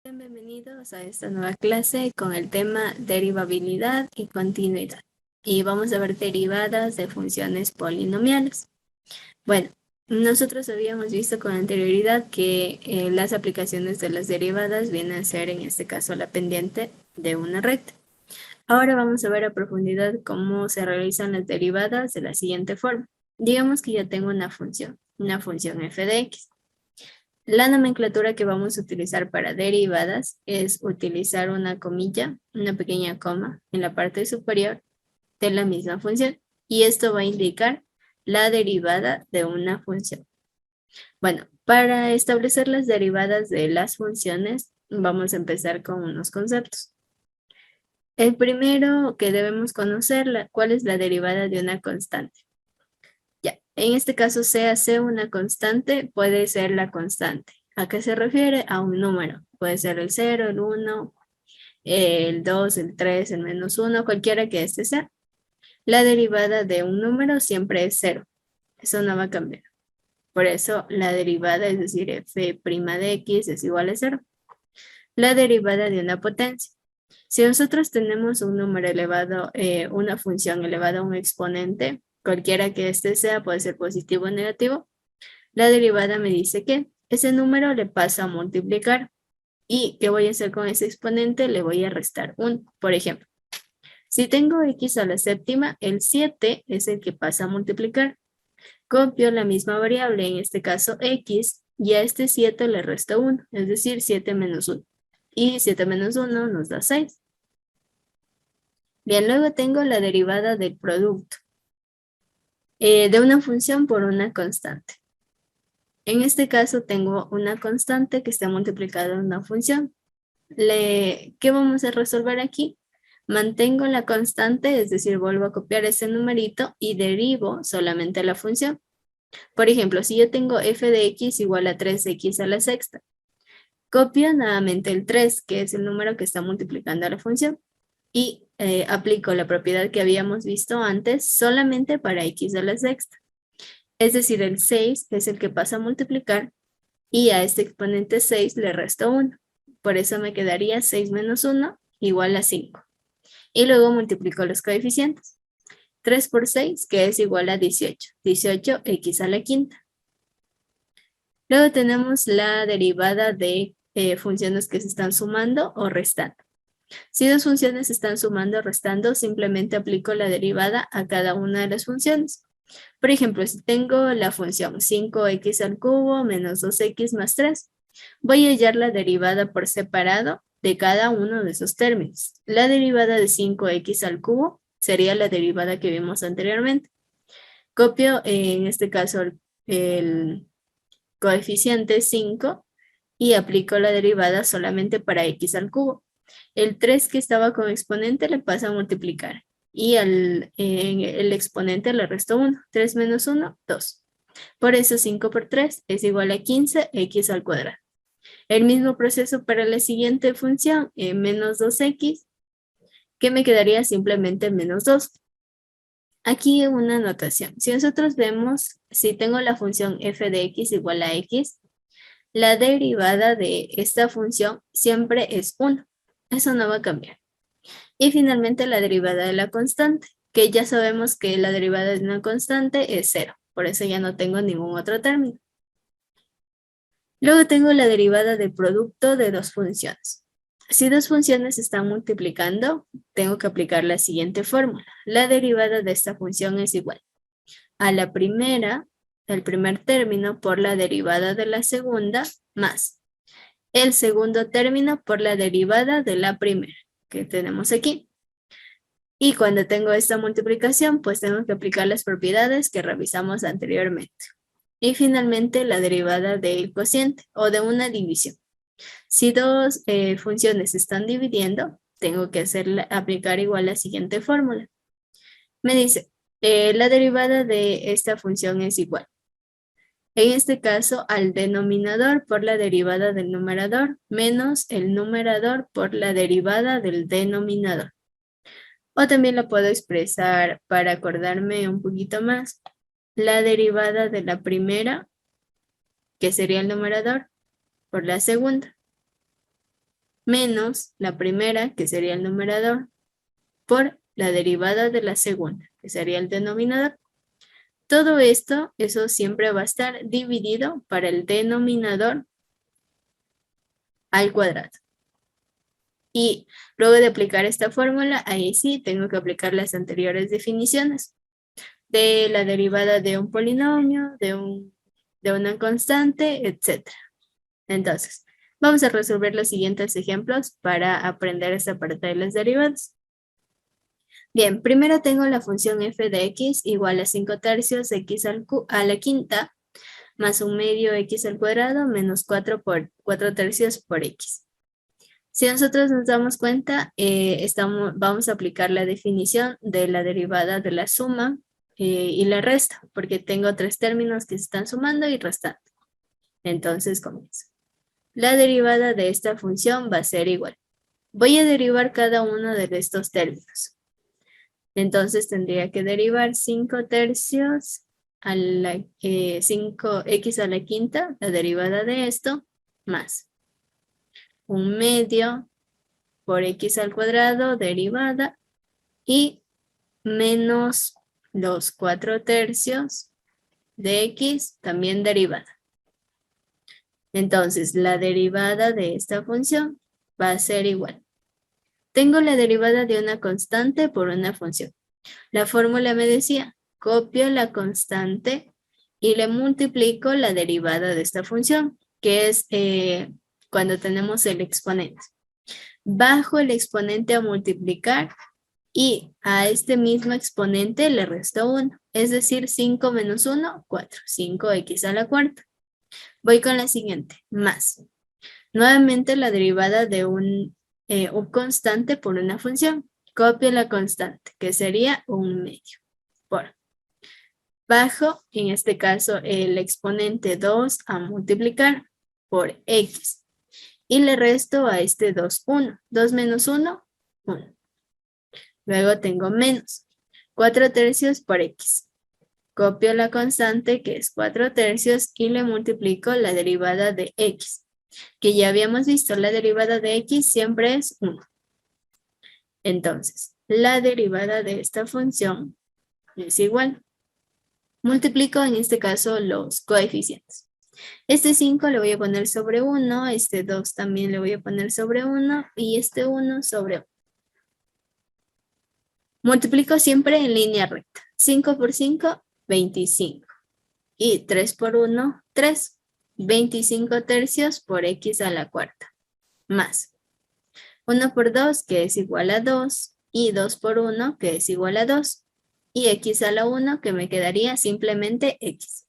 Bienvenidos a esta nueva clase con el tema derivabilidad y continuidad. Y vamos a ver derivadas de funciones polinomiales. Bueno, nosotros habíamos visto con anterioridad que las aplicaciones de las derivadas vienen a ser en este caso la pendiente de una recta. Ahora vamos a ver a profundidad cómo se realizan las derivadas de la siguiente forma. Digamos que ya tengo una función f de x. La nomenclatura que vamos a utilizar para derivadas es utilizar una comilla, una pequeña coma en la parte superior de la misma función. Y esto va a indicar la derivada de una función. Bueno, para establecer las derivadas de las funciones, vamos a empezar con unos conceptos. El primero que debemos conocer, ¿cuál es la derivada de una constante? Ya, en este caso, sea C una constante, puede ser la constante. ¿A qué se refiere? A un número. Puede ser el 0, el 1, el 2, el 3, el -1, cualquiera que este sea. La derivada de un número siempre es 0. Eso no va a cambiar. Por eso la derivada, es decir, f' de x es igual a 0. La derivada de una potencia. Si nosotros tenemos un número elevado, una función elevada a un exponente, cualquiera que este sea, puede ser positivo o negativo, la derivada me dice que ese número le pasa a multiplicar. ¿Y qué voy a hacer con ese exponente? Le voy a restar 1. Por ejemplo, si tengo x a la séptima, el 7 es el que pasa a multiplicar. Copio la misma variable, en este caso x, y a este 7 le resto 1, es decir, 7 menos 1. Y 7 menos 1 nos da 6. Bien, luego tengo la derivada del producto de una función por una constante. En este caso tengo una constante que está multiplicada en una función. ¿Qué vamos a resolver aquí? Mantengo la constante, es decir, vuelvo a copiar ese numerito y derivo solamente la función. Por ejemplo, si yo tengo f de x igual a 3x a la sexta, copio nuevamente el 3, que es el número que está multiplicando a la función, y aplico la propiedad que habíamos visto antes solamente para x a la sexta. Es decir, el 6 es el que pasa a multiplicar y a este exponente 6 le resto 1. Por eso me quedaría 6 menos 1 igual a 5. Y luego multiplico los coeficientes. 3 por 6, que es igual a 18. 18x a la quinta. Luego tenemos la derivada de funciones que se están sumando o restando. Si dos funciones se están sumando o restando, simplemente aplico la derivada a cada una de las funciones. Por ejemplo, si tengo la función 5x al cubo menos 2x más 3, voy a hallar la derivada por separado de cada uno de esos términos. La derivada de 5x al cubo sería la derivada que vimos anteriormente. Copio en este caso el coeficiente 5 y aplico la derivada solamente para x al cubo. El 3 que estaba con exponente le pasa a multiplicar y el exponente le resto 1. 3 menos 1, 2. Por eso 5 por 3 es igual a 15x al cuadrado. El mismo proceso para la siguiente función, menos 2x, que me quedaría simplemente menos 2. Aquí una anotación. Si nosotros vemos, si tengo la función f de x igual a x, la derivada de esta función siempre es 1. Eso no va a cambiar. Y finalmente la derivada de la constante, que ya sabemos que la derivada de una constante es 0. Por eso ya no tengo ningún otro término. Luego tengo la derivada del producto de dos funciones. Si dos funciones se están multiplicando, tengo que aplicar la siguiente fórmula. La derivada de esta función es igual a la primera, el primer término por la derivada de la segunda, más el segundo término por la derivada de la primera, que tenemos aquí. Y cuando tengo esta multiplicación, pues tengo que aplicar las propiedades que revisamos anteriormente. Y finalmente la derivada del cociente o de una división. Si dos funciones se están dividiendo, tengo que aplicar igual la siguiente fórmula. Me dice, la derivada de esta función es igual. En este caso, al denominador por la derivada del numerador menos el numerador por la derivada del denominador. O también lo puedo expresar para acordarme un poquito más. La derivada de la primera, que sería el numerador, por la segunda. menos la primera, que sería el numerador, por la derivada de la segunda, que sería el denominador. Todo esto, eso siempre va a estar dividido para el denominador al cuadrado. Y luego de aplicar esta fórmula, ahí sí tengo que aplicar las anteriores definiciones de la derivada de un polinomio, de una constante, etc. Entonces, vamos a resolver los siguientes ejemplos para aprender esta parte de las derivadas. Bien, primero tengo la función f de x igual a 5 tercios x a la quinta más 1/2 x al cuadrado menos 4 tercios por x. Si nosotros nos damos cuenta, vamos a aplicar la definición de la derivada de la suma y la resta, porque tengo tres términos que se están sumando y restando. Entonces comienzo. La derivada de esta función va a ser igual. Voy a derivar cada uno de estos términos. Entonces tendría que derivar 5 tercios a la 5x a la quinta, la derivada de esto, más 1/2 por x al cuadrado, derivada, y menos los 4 tercios de x, también derivada. Entonces, la derivada de esta función va a ser igual. Tengo la derivada de una constante por una función. La fórmula me decía, copio la constante y le multiplico la derivada de esta función, que es cuando tenemos el exponente. Bajo el exponente a multiplicar y a este mismo exponente le resto 1, es decir, 5 menos 1, 4, 5x a la cuarta. Voy con la siguiente, más. Nuevamente la derivada de un constante por una función. Copio la constante, que sería 1/2 por. Bajo, en este caso, el exponente 2 a multiplicar por x. Y le resto a este 2, 1. 2 menos 1, 1. Luego tengo menos 4 tercios por x. Copio la constante, que es 4 tercios, y le multiplico la derivada de x, que ya habíamos visto, la derivada de x siempre es 1. Entonces, la derivada de esta función es igual. Multiplico en este caso los coeficientes. Este 5 le voy a poner sobre 1, este 2 también le voy a poner sobre 1 y este 1 sobre 1. Multiplico siempre en línea recta. 5 por 5, 25. Y 3 por 1, 3. 25 tercios por x a la cuarta. Más 1 por 2, que es igual a 2. Y 2 por 1, que es igual a 2. Y x a la 1, que me quedaría simplemente x.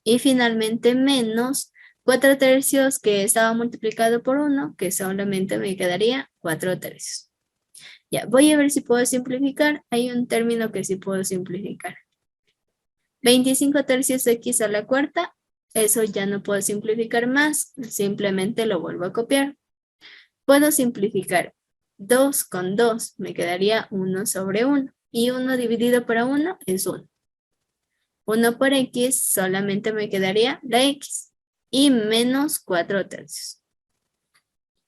Y finalmente menos 4 tercios, que estaba multiplicado por 1, que solamente me quedaría 4 tercios. Ya, voy a ver si puedo simplificar. Hay un término que sí puedo simplificar. 25 tercios x a la cuarta. Eso ya no puedo simplificar más. Simplemente lo vuelvo a copiar. Puedo simplificar 2 con 2. Me quedaría 1 sobre 1. Y 1 dividido por 1 es 1. 1 por x solamente me quedaría la x. Y menos 4 tercios.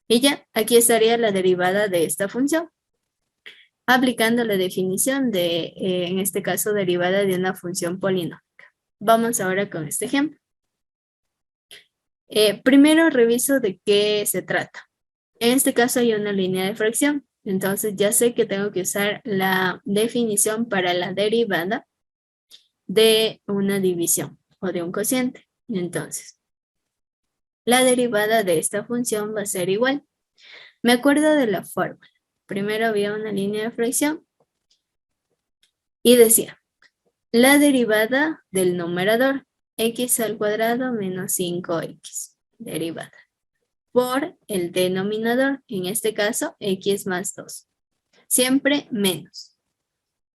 Y ya, aquí estaría la derivada de esta función. Aplicando la definición de, en este caso, derivada de una función polinómica. Vamos ahora con este ejemplo. Primero reviso de qué se trata. En este caso hay una línea de fracción. Entonces ya sé que tengo que usar la definición para la derivada de una división o de un cociente. Entonces, la derivada de esta función va a ser igual. Me acuerdo de la fórmula. Primero había una línea de fracción y decía, la derivada del numerador, x al cuadrado menos 5x, derivada, por el denominador, en este caso, x más 2. Siempre menos.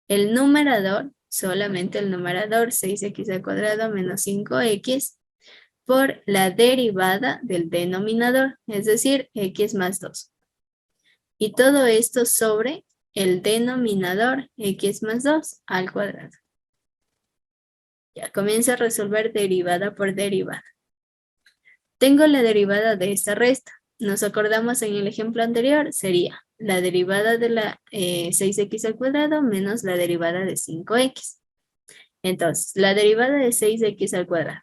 El numerador, solamente el numerador, 6x al cuadrado menos 5x, por la derivada del denominador, es decir, x más 2. Y todo esto sobre el denominador, x más 2 al cuadrado. Ya comienzo a resolver derivada por derivada. Tengo la derivada de esta resta. nos acordamos en el ejemplo anterior, sería la derivada de la 6x al cuadrado menos la derivada de 5x. Entonces, la derivada de 6x al cuadrado.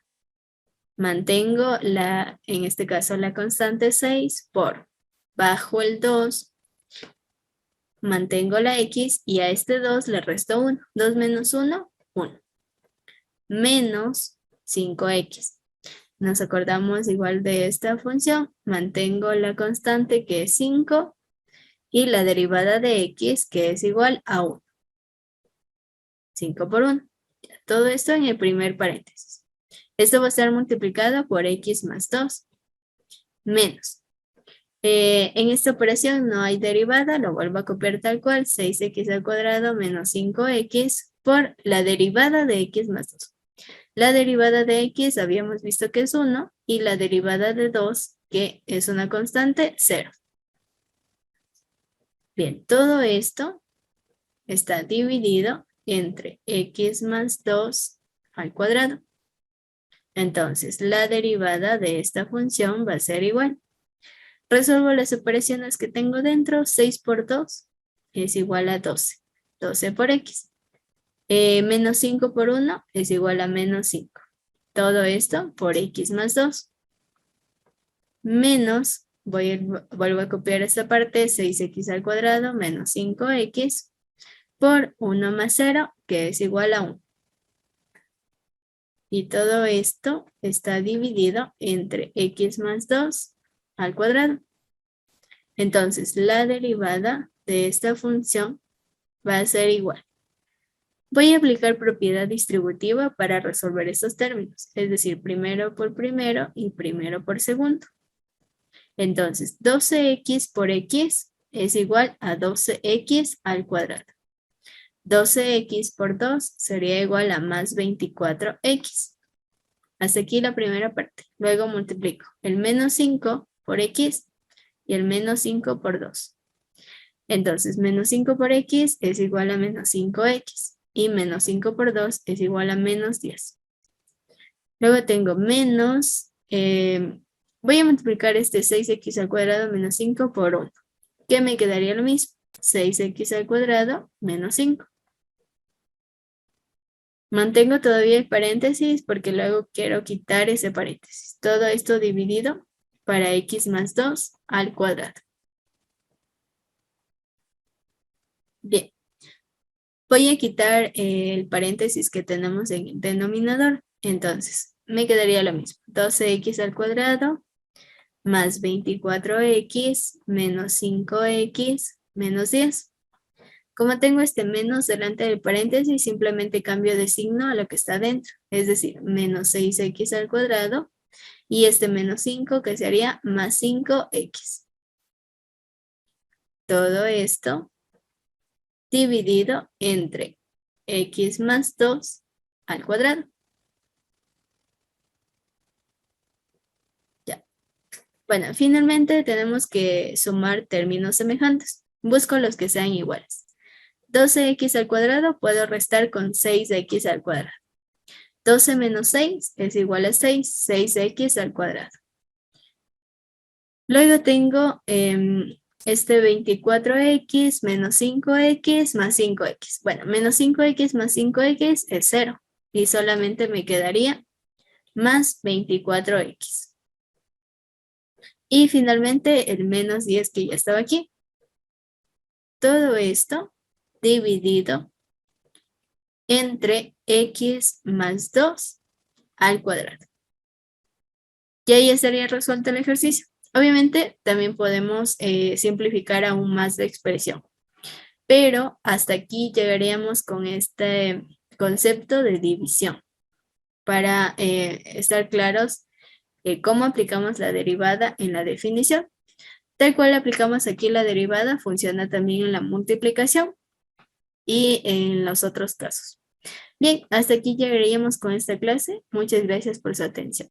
Mantengo en este caso, la constante 6 por bajo el 2. Mantengo la x y a este 2 le resto 1. 2 menos 1, 1. Menos 5x. Nos acordamos igual de esta función. Mantengo la constante que es 5 y la derivada de x que es igual a 1. 5 por 1. Todo esto en el primer paréntesis. Esto va a estar multiplicado por x más 2. Menos. En esta operación no hay derivada, lo vuelvo a copiar tal cual. 6x al cuadrado menos 5x por la derivada de x más 2. La derivada de x habíamos visto que es 1 y la derivada de 2, que es una constante, 0. Bien, todo esto está dividido entre x más 2 al cuadrado. Entonces, la derivada de esta función va a ser igual. Resuelvo las operaciones que tengo dentro. 6 por 2 es igual a 12. 12 por x. Menos 5 por 1 es igual a menos 5. Todo esto por x más 2. Menos, vuelvo a copiar esta parte, 6x al cuadrado menos 5x por 1 más 0, que es igual a 1. Y todo esto está dividido entre x más 2 al cuadrado. Entonces, la derivada de esta función va a ser igual. Voy a aplicar propiedad distributiva para resolver estos términos, es decir, primero por primero y primero por segundo. Entonces, 12x por x es igual a 12x al cuadrado. 12x por 2 sería igual a más 24x. Hasta aquí la primera parte. Luego multiplico el menos 5 por x y el menos 5 por 2. Entonces, menos 5 por x es igual a menos 5x. Y menos 5 por 2 es igual a menos 10. Luego tengo menos, voy a multiplicar este 6x al cuadrado menos 5 por 1. ¿Qué me quedaría lo mismo? 6x al cuadrado menos 5. Mantengo todavía el paréntesis porque luego quiero quitar ese paréntesis. Todo esto dividido para x más 2 al cuadrado. Bien. Voy a quitar el paréntesis que tenemos en el denominador. Entonces, me quedaría lo mismo. 12x al cuadrado más 24x menos 5x menos 10. Como tengo este menos delante del paréntesis, simplemente cambio de signo a lo que está dentro. Es decir, menos 6x al cuadrado y este menos 5 que sería más 5x. Todo esto dividido entre x más 2 al cuadrado. Ya. Bueno, finalmente tenemos que sumar términos semejantes. Busco los que sean iguales. 12x al cuadrado puedo restar con 6x al cuadrado. 12 menos 6 es igual a 6, 6x al cuadrado. Luego tengo este 24x menos 5x más 5x. Bueno, menos 5x más 5x es 0. Y solamente me quedaría más 24x. Y finalmente el menos 10 que ya estaba aquí. Todo esto dividido entre x más 2 al cuadrado. Y ahí estaría resuelto el ejercicio. Obviamente también podemos simplificar aún más la expresión. Pero hasta aquí llegaríamos con este concepto de división. Para estar claros cómo aplicamos la derivada en la definición. Tal cual aplicamos aquí la derivada, funciona también en la multiplicación y en los otros casos. Bien, hasta aquí llegaríamos con esta clase. Muchas gracias por su atención.